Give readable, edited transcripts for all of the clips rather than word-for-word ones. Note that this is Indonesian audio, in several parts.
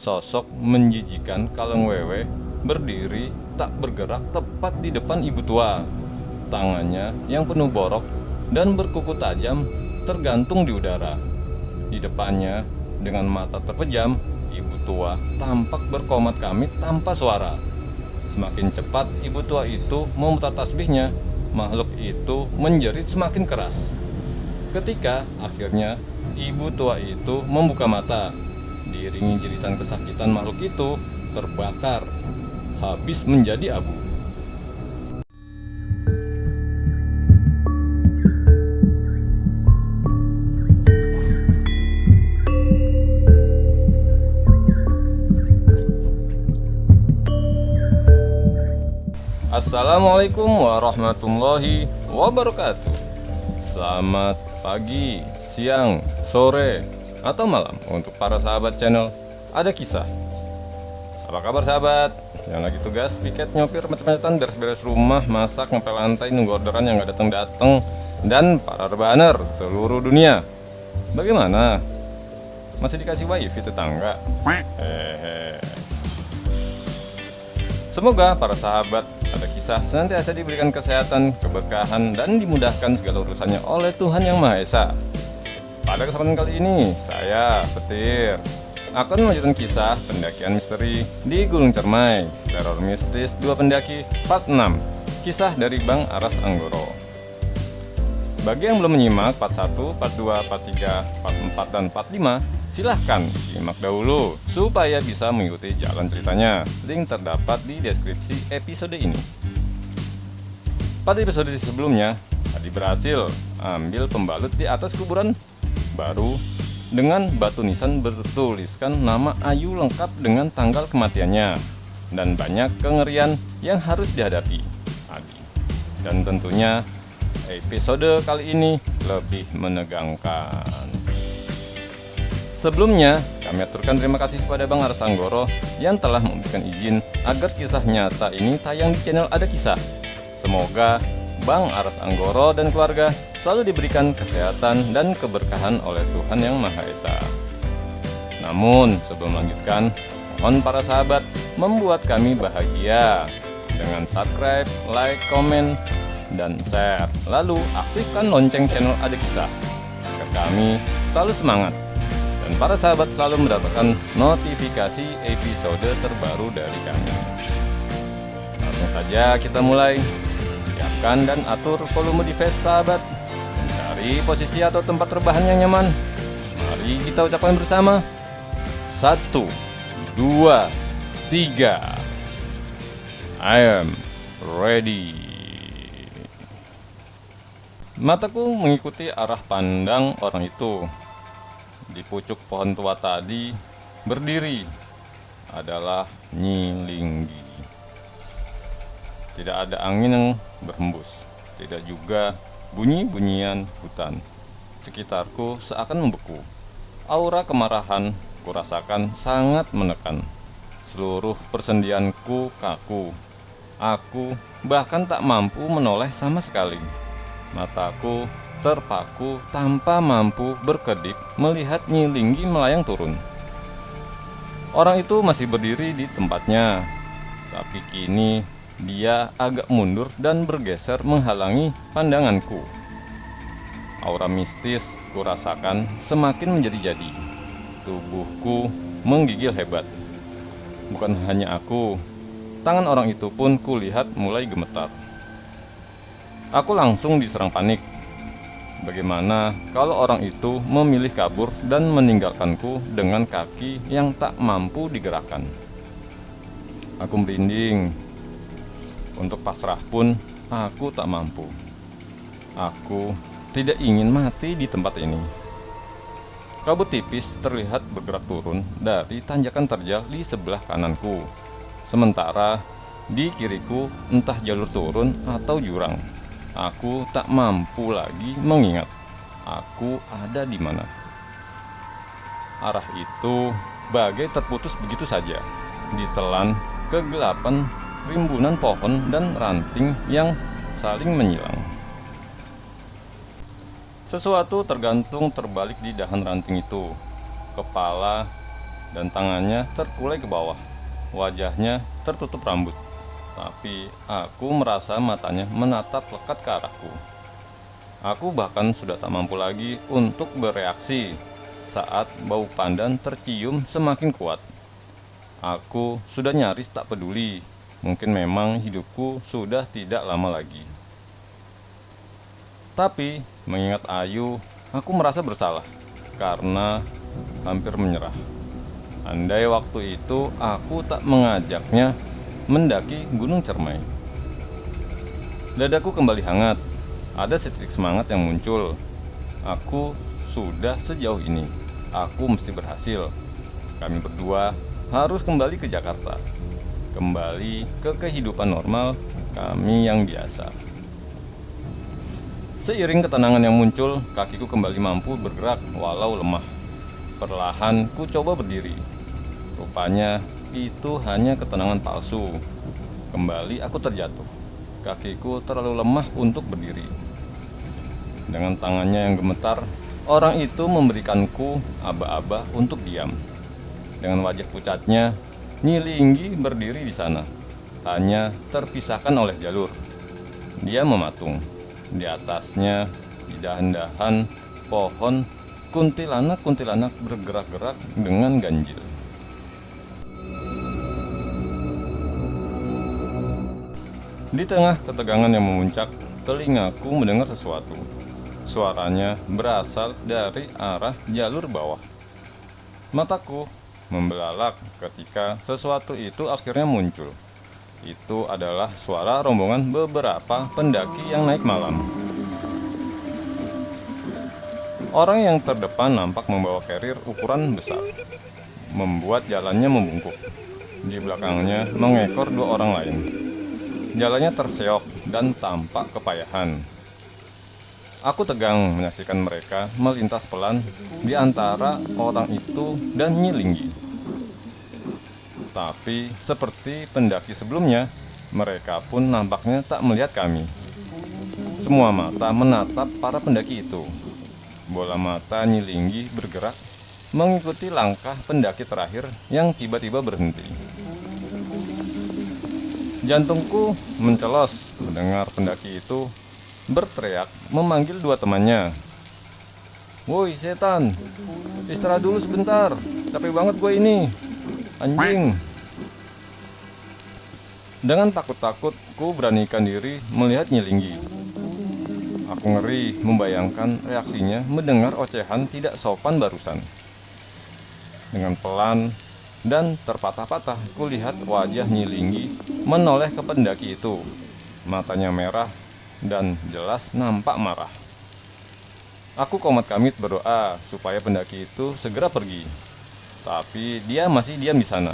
sosok menjijikan kaleng wewe berdiri tak bergerak tepat di depan ibu tua. Tangannya yang penuh borok dan berkuku tajam tergantung di udara. Di depannya, dengan mata terpejam, ibu tua tampak berkomat kamit tanpa suara. Semakin cepat ibu tua itu memutar tasbihnya, makhluk itu menjerit semakin keras. Ketika akhirnya ibu tua itu membuka mata, diiringi jeritan kesakitan, makhluk itu terbakar habis menjadi abu. Assalamualaikum warahmatullahi wabarakatuh. Selamat pagi, siang, sore, atau malam untuk para sahabat channel Ada Kisah. Apa kabar sahabat? Yang lagi tugas, piket, nyopir, macet-macetan, beres-beres rumah, masak, ngepel lantai, nunggu orderan yang gak datang-datang, dan para rebahaner seluruh dunia. Bagaimana? Masih dikasih wifi tetangga? Semoga para sahabat Ada Kisah senantiasa diberikan kesehatan, keberkahan, dan dimudahkan segala urusannya oleh Tuhan Yang Maha Esa. Pada kesempatan kali ini, saya, Petir, akan melanjutkan kisah pendakian misteri di Gunung Cermai, teror mistis dua pendaki, part 6, kisah dari Bang Aras Anggoro. Bagi yang belum menyimak part 1, part 2, part 3, part 4, dan part 5, silahkan simak dahulu supaya bisa mengikuti jalan ceritanya. Link terdapat di deskripsi episode ini. Pada episode sebelumnya, Adi berhasil ambil pembalut di atas kuburan baru dengan batu nisan bertuliskan nama Ayu lengkap dengan tanggal kematiannya dan banyak kengerian yang harus dihadapi Adi. Dan tentunya episode kali ini lebih menegangkan. Sebelumnya, kami aturkan terima kasih kepada Bang Aras Anggoro yang telah memberikan izin agar kisah nyata ini tayang di channel Ada Kisah. Semoga Bang Aras Anggoro dan keluarga selalu diberikan kesehatan dan keberkahan oleh Tuhan Yang Maha Esa. Namun, sebelum melanjutkan, mohon para sahabat membuat kami bahagia dengan subscribe, like, komen, dan share. Lalu aktifkan lonceng channel Ada Kisah agar kami selalu semangat dan para sahabat selalu mendapatkan notifikasi episode terbaru dari kami. Langsung saja kita mulai. Siapkan dan atur volume device sahabat. Cari posisi atau tempat rebahan yang nyaman. Mari kita ucapkan bersama. 1, 2, 3. I am ready. Mataku mengikuti arah pandang orang itu. Di pucuk pohon tua tadi berdiri adalah Nyi Linggi. Tidak ada angin yang berhembus, tidak juga bunyi-bunyian hutan. Sekitarku seakan membeku. Aura kemarahan kurasakan sangat menekan. Seluruh persendianku kaku. Aku bahkan tak mampu menoleh sama sekali. Mataku terpaku tanpa mampu berkedip melihat Nyi Linggi melayang turun. Orang itu masih berdiri di tempatnya, tapi kini dia agak mundur dan bergeser menghalangi pandanganku. Aura mistis kurasakan semakin menjadi-jadi. Tubuhku menggigil hebat. Bukan hanya aku, tangan orang itu pun kulihat mulai gemetar. Aku langsung diserang panik. Bagaimana kalau orang itu memilih kabur dan meninggalkanku dengan kaki yang tak mampu digerakkan? Aku merinding. Untuk pasrah pun aku tak mampu. Aku tidak ingin mati di tempat ini. Kabut tipis terlihat bergerak turun dari tanjakan terjal di sebelah kananku. Sementara di kiriku entah jalur turun atau jurang. Aku tak mampu lagi mengingat aku ada di mana. Arah itu bagai terputus begitu saja, ditelan kegelapan rimbunan pohon dan ranting yang saling menyilang. Sesuatu tergantung terbalik di dahan ranting itu. Kepala dan tangannya terkulai ke bawah. Wajahnya tertutup rambut, tapi aku merasa matanya menatap lekat ke arahku. Aku bahkan sudah tak mampu lagi untuk bereaksi saat bau pandan tercium semakin kuat. Aku sudah nyaris tak peduli. Mungkin memang hidupku sudah tidak lama lagi. Tapi mengingat Ayu, aku merasa bersalah karena hampir menyerah. Andai waktu itu aku tak mengajaknya mendaki Gunung Cermai. Dadaku kembali hangat. Ada setitik semangat yang muncul. Aku sudah sejauh ini. Aku mesti berhasil. Kami berdua harus kembali ke Jakarta. Kembali ke kehidupan normal kami yang biasa. Seiring ketenangan yang muncul, kakiku kembali mampu bergerak walau lemah. Perlahan ku coba berdiri. Rupanya itu hanya ketenangan palsu. Kembali aku terjatuh. Kakiku terlalu lemah untuk berdiri. Dengan tangannya yang gemetar, orang itu memberikanku aba-aba untuk diam. Dengan wajah pucatnya, Nyi Linggi berdiri di sana, hanya terpisahkan oleh jalur. Dia mematung. Di atasnya, di dahan-dahan pohon, kuntilanak-kuntilanak bergerak-gerak dengan ganjil. Di tengah ketegangan yang memuncak, telingaku mendengar sesuatu. Suaranya berasal dari arah jalur bawah. Mataku membelalak ketika sesuatu itu akhirnya muncul. Itu adalah suara rombongan beberapa pendaki yang naik malam. Orang yang terdepan nampak membawa carrier ukuran besar, membuat jalannya membungkuk. Di belakangnya mengekor dua orang lain. Jalannya terseok dan tampak kepayahan. Aku tegang menyaksikan mereka melintas pelan di antara orang itu dan Nyi Linggi. Tapi seperti pendaki sebelumnya, mereka pun nampaknya tak melihat kami. Semua mata menatap para pendaki itu. Bola mata Nyi Linggi bergerak mengikuti langkah pendaki terakhir yang tiba-tiba berhenti. Jantungku mencelos mendengar pendaki itu berteriak memanggil dua temannya. "Woi setan, istirahat dulu sebentar, capek banget gue ini, anjing." Dengan takut-takut, ku beranikan diri melihat Nyi Linggi. Aku ngeri membayangkan reaksinya mendengar ocehan tidak sopan barusan. Dengan pelan dan terpatah-patah, ku lihat wajah Nyi Linggi menoleh ke pendaki itu. Matanya merah dan jelas nampak marah. Aku komat kamit berdoa supaya pendaki itu segera pergi. Tapi dia masih diam di sana.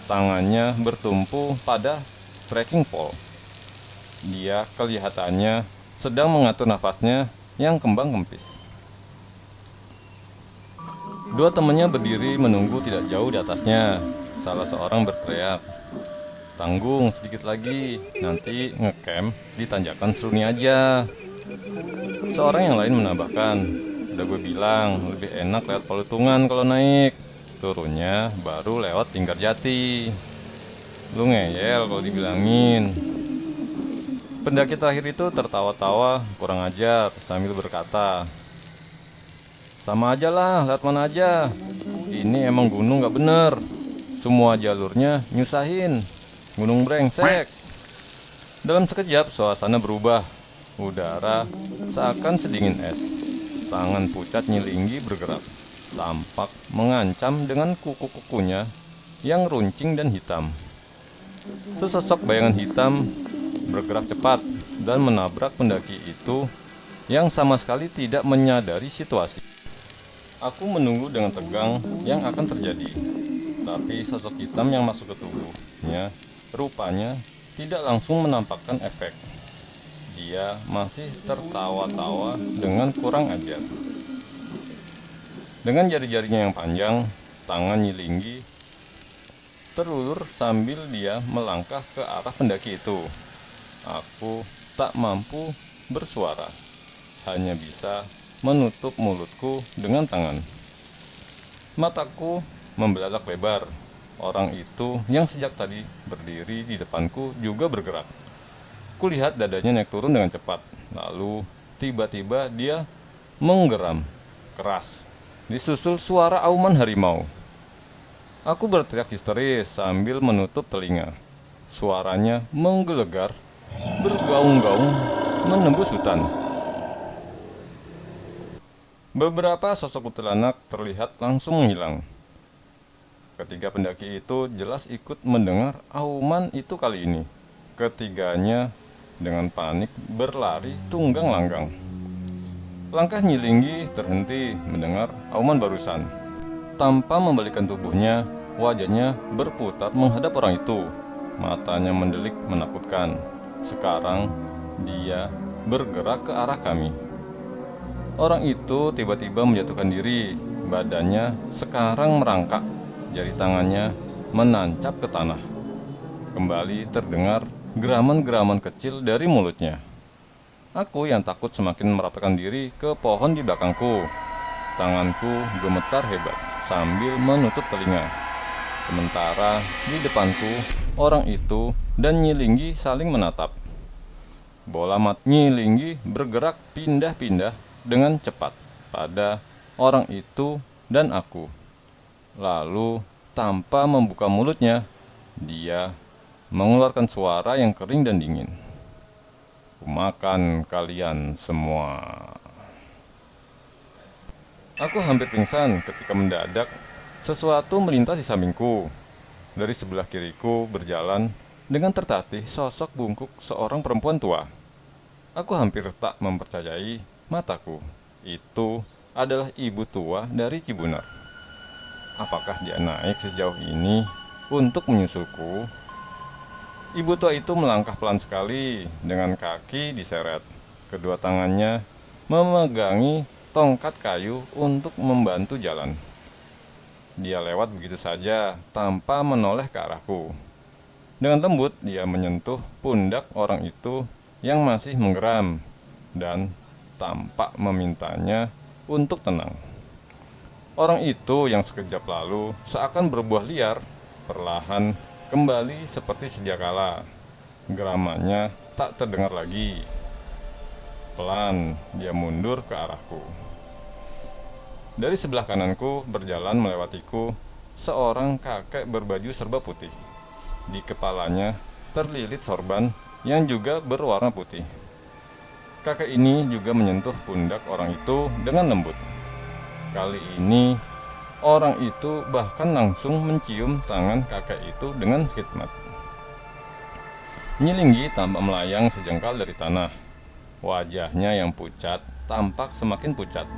Tangannya bertumpu pada trekking pole. Dia kelihatannya sedang mengatur nafasnya yang kembang kempis. Dua temannya berdiri menunggu tidak jauh di atasnya. Salah seorang berteriak, "Tanggung sedikit lagi, nanti ngecamp di tanjakan Seruni aja." Seorang yang lain menambahkan, "Udah gue bilang, lebih enak lewat Palutungan kalau naik. Turunnya baru lewat Tinggarjati. Lu ngeyel kalau dibilangin." Pendaki terakhir itu tertawa-tawa kurang ajar sambil berkata, "Sama aja lah, lewat mana aja. Ini emang gunung gak bener. Semua jalurnya nyusahin. Gunung brengsek." Dalam sekejap suasana berubah. Udara seakan sedingin es. Tangan pucat Nyi Linggi bergerak, tampak mengancam dengan kuku-kukunya yang runcing dan hitam. Sesosok bayangan hitam bergerak cepat dan menabrak pendaki itu yang sama sekali tidak menyadari situasi. Aku menunggu dengan tegang yang akan terjadi, tapi sosok hitam yang masuk ke tubuhnya rupanya tidak langsung menampakkan efek. Dia masih tertawa-tawa dengan kurang ajar. Dengan jari-jarinya yang panjang, tangan Nyi Linggi terulur sambil dia melangkah ke arah pendaki itu. Aku tak mampu bersuara, hanya bisa menutup mulutku dengan tangan. Mataku membelalak lebar. Orang itu yang sejak tadi berdiri di depanku juga bergerak. Kulihat dadanya naik turun dengan cepat. Lalu tiba-tiba dia menggeram keras. Disusul suara auman harimau. Aku berteriak histeris sambil menutup telinga. Suaranya menggelegar, bergaung-gaung, menembus hutan. Beberapa sosok kuntilanak terlihat langsung menghilang. Ketiga pendaki itu jelas ikut mendengar auman itu kali ini. Ketiganya dengan panik berlari tunggang langgang. Langkah Nyi Linggi terhenti mendengar auman barusan. Tanpa membalikkan tubuhnya, wajahnya berputar menghadap orang itu. Matanya mendelik menakutkan. Sekarang dia bergerak ke arah kami. Orang itu tiba-tiba menjatuhkan diri. Badannya sekarang merangkak. Jari tangannya menancap ke tanah. Kembali terdengar geraman-geraman kecil dari mulutnya. Aku yang takut semakin merapatkan diri ke pohon di belakangku. Tanganku gemetar hebat sambil menutup telinga. Sementara di depanku, orang itu dan Nyi Linggi saling menatap. Bola mata Nyi Linggi bergerak pindah-pindah dengan cepat pada orang itu dan aku. Lalu, tanpa membuka mulutnya, dia mengeluarkan suara yang kering dan dingin. Kumakan kalian semua. Aku hampir pingsan ketika mendadak sesuatu melintas di sampingku. Dari sebelah kiriku berjalan dengan tertatih sosok bungkuk seorang perempuan tua. Aku hampir tak mempercayai mataku. Itu adalah ibu tua dari Cibunar. Apakah dia naik sejauh ini untuk menyusulku? Ibu tua itu melangkah pelan sekali dengan kaki diseret. Kedua tangannya memegangi tongkat kayu untuk membantu jalan. Dia lewat begitu saja tanpa menoleh ke arahku. Dengan lembut dia menyentuh pundak orang itu yang masih menggeram dan tampak memintanya untuk tenang. Orang itu yang sekejap lalu seakan berbuah liar, perlahan kembali seperti sedia kala. Geramannya tak terdengar lagi. Pelan dia mundur ke arahku. Dari sebelah kananku berjalan melewatiku seorang kakek berbaju serba putih. Di kepalanya terlilit sorban yang juga berwarna putih. Kakek ini juga menyentuh pundak orang itu dengan lembut. Kali ini, orang itu bahkan langsung mencium tangan kakek itu dengan khidmat. Nyi Linggi tampak melayang sejengkal dari tanah. Wajahnya yang pucat tampak semakin pucat.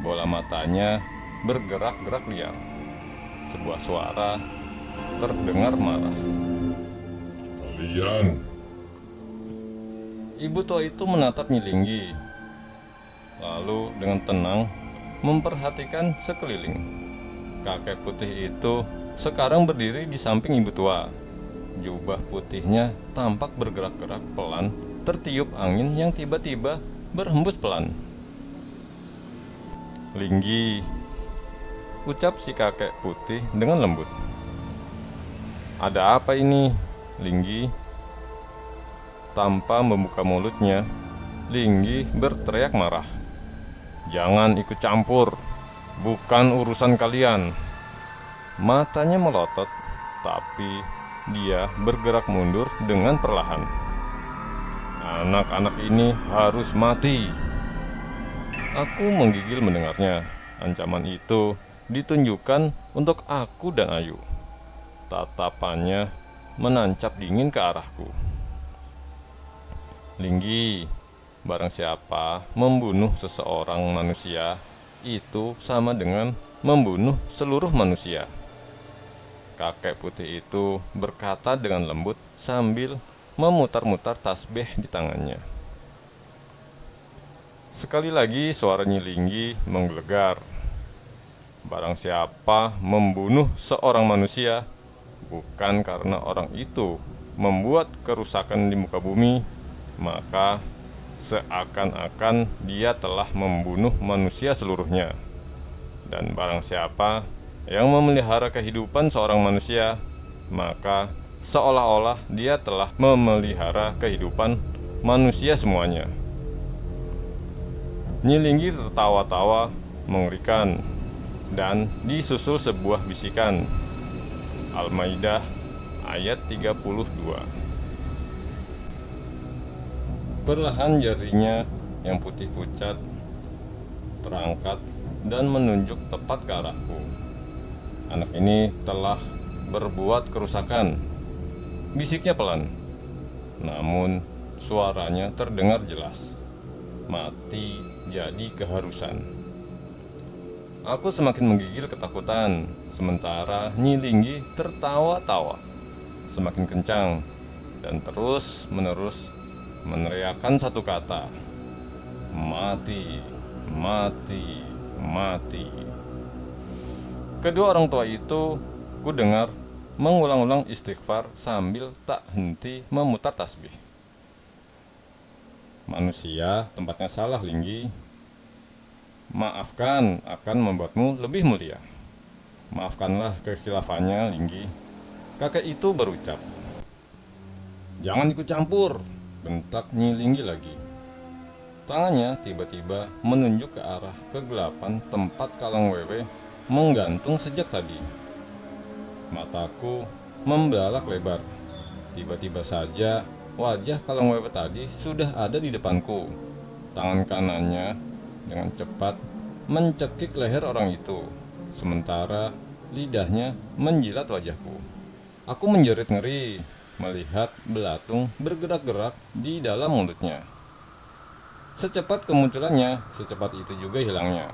Bola matanya bergerak-gerak liar. Sebuah suara terdengar marah. Kalian, Ibu tua itu menatap Nyi Linggi, lalu dengan tenang memperhatikan sekeliling. Kakek putih itu sekarang berdiri di samping ibu tua. Jubah putihnya tampak bergerak-gerak pelan, tertiup angin yang tiba-tiba berhembus pelan. Linggi, ucap si kakek putih dengan lembut. Ada apa ini, Linggi? Tanpa membuka mulutnya, Linggi berteriak marah. Jangan ikut campur, bukan urusan kalian. Matanya melotot, tapi dia bergerak mundur dengan perlahan. Anak-anak ini harus mati. Aku menggigil mendengarnya. Ancaman itu ditunjukkan untuk aku dan Ayu. Tatapannya menancap dingin ke arahku. Linggi, barang siapa membunuh seseorang manusia, itu sama dengan membunuh seluruh manusia. Kakek putih itu berkata dengan lembut sambil memutar-mutar tasbih di tangannya. Sekali lagi suara Nyi Linggi menggelegar. Barang siapa membunuh seorang manusia, bukan karena orang itu membuat kerusakan di muka bumi, maka seakan-akan dia telah membunuh manusia seluruhnya. Dan barang siapa yang memelihara kehidupan seorang manusia, maka seolah-olah dia telah memelihara kehidupan manusia semuanya. Nyilinggi tertawa-tawa mengerikan, dan disusul sebuah bisikan. Al-Maidah ayat 32. Perlahan jarinya yang putih pucat terangkat dan menunjuk tepat ke arahku. Anak ini telah berbuat kerusakan. Bisiknya pelan, namun suaranya terdengar jelas. Mati jadi keharusan. Aku semakin menggigil ketakutan, sementara Nyilinggi tertawa-tawa semakin kencang dan terus-menerus meneriakkan satu kata, mati, mati, mati. Kedua orang tua itu ku dengar mengulang-ulang istighfar sambil tak henti memutar tasbih. Manusia tempatnya salah, Linggi. Maafkan akan membuatmu lebih mulia. Maafkanlah kekhilafannya, Linggi. Kakek itu berucap. Jangan ikut campur, bentak Nyilinggi lagi. Tangannya tiba-tiba menunjuk ke arah kegelapan tempat Kalang Wewe menggantung sejak tadi. Mataku membelalak lebar. Tiba-tiba saja wajah Kalang Wewe tadi sudah ada di depanku. Tangan kanannya dengan cepat mencekik leher orang itu, sementara lidahnya menjilat wajahku. Aku menjerit ngeri melihat belatung bergerak-gerak di dalam mulutnya. Secepat kemunculannya, secepat itu juga hilangnya.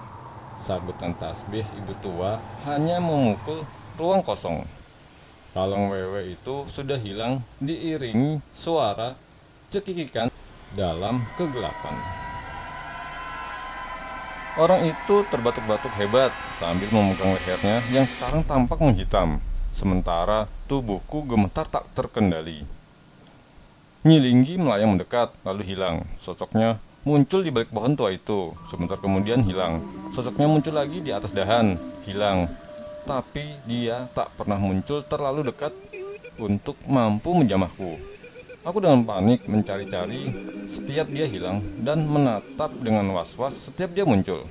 Sabutan tasbih ibu tua hanya memukul ruang kosong. Kalang Wewe itu sudah hilang diiringi suara cekikikan dalam kegelapan. Orang itu terbatuk-batuk hebat sambil memegang lehernya yang sekarang tampak menghitam, sementara tubuhku gemetar tak terkendali. Nyilinggi melayang mendekat lalu hilang. Sosoknya muncul di balik pohon tua itu, sebentar kemudian hilang. Sosoknya muncul lagi di atas dahan, hilang. Tapi dia tak pernah muncul terlalu dekat untuk mampu menjamahku. Aku dengan panik mencari-cari setiap dia hilang dan menatap dengan was-was setiap dia muncul.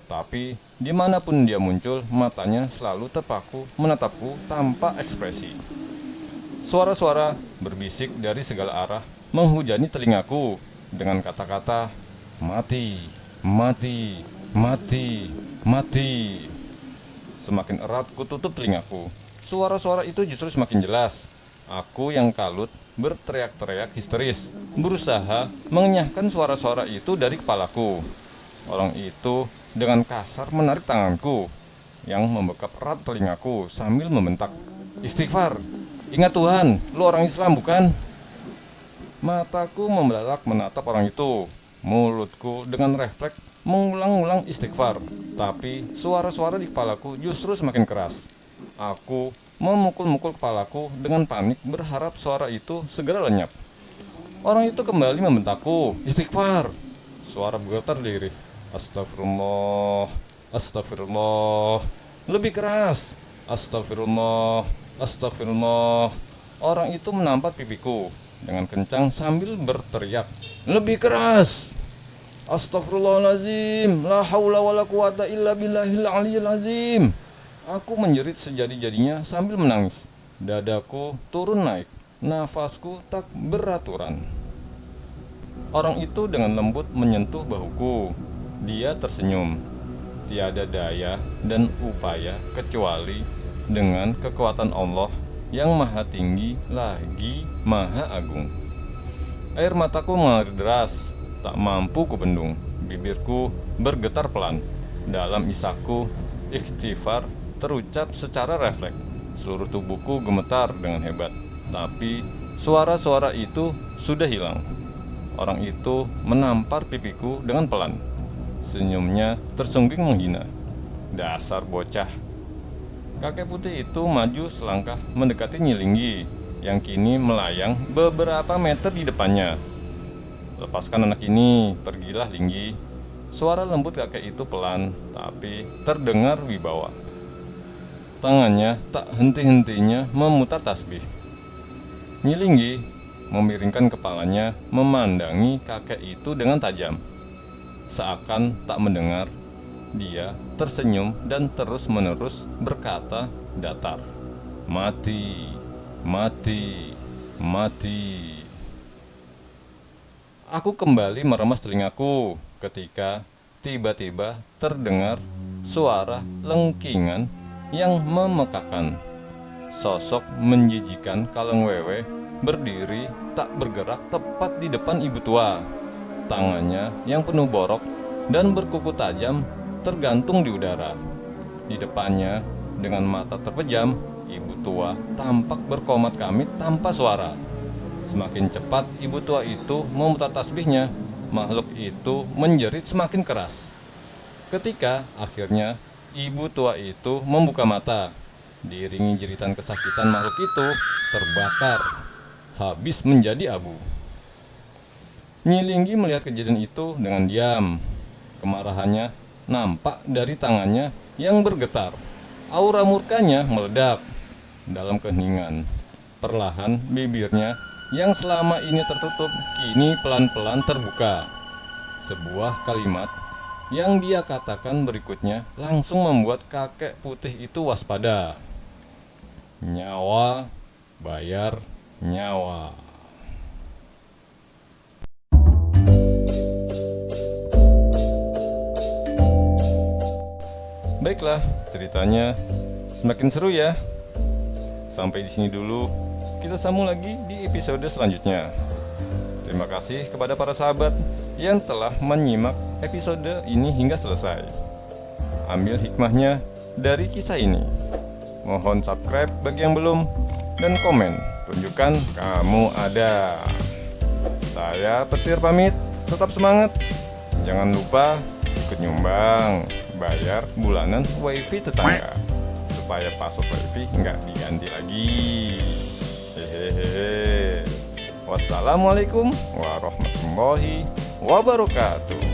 Tapi dimanapun dia muncul, matanya selalu terpaku menatapku tanpa ekspresi. Suara-suara berbisik dari segala arah menghujani telingaku dengan kata-kata mati, mati, mati, mati. Semakin erat ku tutup telingaku. Suara-suara itu justru semakin jelas. Aku yang kalut berteriak-teriak histeris, berusaha mengenyahkan suara-suara itu dari kepalaku. Orang itu dengan kasar menarik tanganku yang membekap erat telingaku sambil membentak, istighfar, ingat Tuhan, lu orang Islam bukan? Mataku membelalak menatap orang itu. Mulutku dengan refleks mengulang-ulang istighfar, tapi suara-suara di kepalaku justru semakin keras. Aku memukul-mukul kepalaku dengan panik berharap suara itu segera lenyap. Orang itu kembali membentakku, istighfar. Suara bergetar lirih, astagfirullah, astagfirullah. Lebih keras, astagfirullah, astagfirullah. Orang itu menampar pipiku dengan kencang sambil berteriak, lebih keras. Astagfirullahaladzim, la haula wala quwata illa billahil aliyil azim. Aku menjerit sejadi-jadinya sambil menangis. Dadaku turun naik, nafasku tak beraturan. Orang itu dengan lembut menyentuh bahuku. Dia tersenyum. Tiada daya dan upaya kecuali dengan kekuatan Allah yang maha tinggi lagi maha agung. Air mataku mengalir deras, tak mampu kubendung. Bibirku bergetar pelan. Dalam isakku, istighfar terucap secara refleks. Seluruh tubuhku gemetar dengan hebat. Tapi suara-suara itu sudah hilang. Orang itu menampar pipiku dengan pelan. Senyumnya tersungging menghina. Dasar bocah. Kakek putih itu maju selangkah mendekati Nyilinggi yang kini melayang beberapa meter di depannya. Lepaskan anak ini, pergilah Linggi. Suara lembut kakek itu pelan, tapi terdengar wibawa. Tangannya tak henti-hentinya memutar tasbih. Nyilinggi memiringkan kepalanya memandangi kakek itu dengan tajam. Seakan tak mendengar, dia tersenyum dan terus-menerus berkata datar, "Mati, mati, mati." Aku kembali meremas telingaku ketika tiba-tiba terdengar suara lengkingan yang memekakan. Sosok menjijikan Kaleng Wewe berdiri tak bergerak tepat di depan ibu tua. Tangannya yang penuh borok dan berkuku tajam tergantung di udara. Di depannya, dengan mata terpejam, ibu tua tampak berkomat kamit tanpa suara. Semakin cepat ibu tua itu memutar tasbihnya, makhluk itu menjerit semakin keras. Ketika akhirnya ibu tua itu membuka mata, diiringi jeritan kesakitan, makhluk itu terbakar, habis menjadi abu. Nyilinggi melihat kejadian itu dengan diam. Kemarahannya nampak dari tangannya yang bergetar. Aura murkanya meledak dalam keheningan. Perlahan bibirnya yang selama ini tertutup kini pelan-pelan terbuka. Sebuah kalimat yang dia katakan berikutnya langsung membuat kakek putih itu waspada. Nyawa bayar nyawa. Baiklah, ceritanya semakin seru ya. Sampai di sini dulu. Kita sambung lagi di episode selanjutnya. Terima kasih kepada para sahabat yang telah menyimak episode ini hingga selesai. Ambil hikmahnya dari kisah ini. Mohon subscribe bagi yang belum dan komen tunjukkan kamu ada. Saya Petir pamit, tetap semangat. Jangan lupa ikut nyumbang, bayar bulanan wifi tetangga supaya password wifi nggak diganti lagi. Hehehe. Wassalamualaikum warahmatullahi wabarakatuh.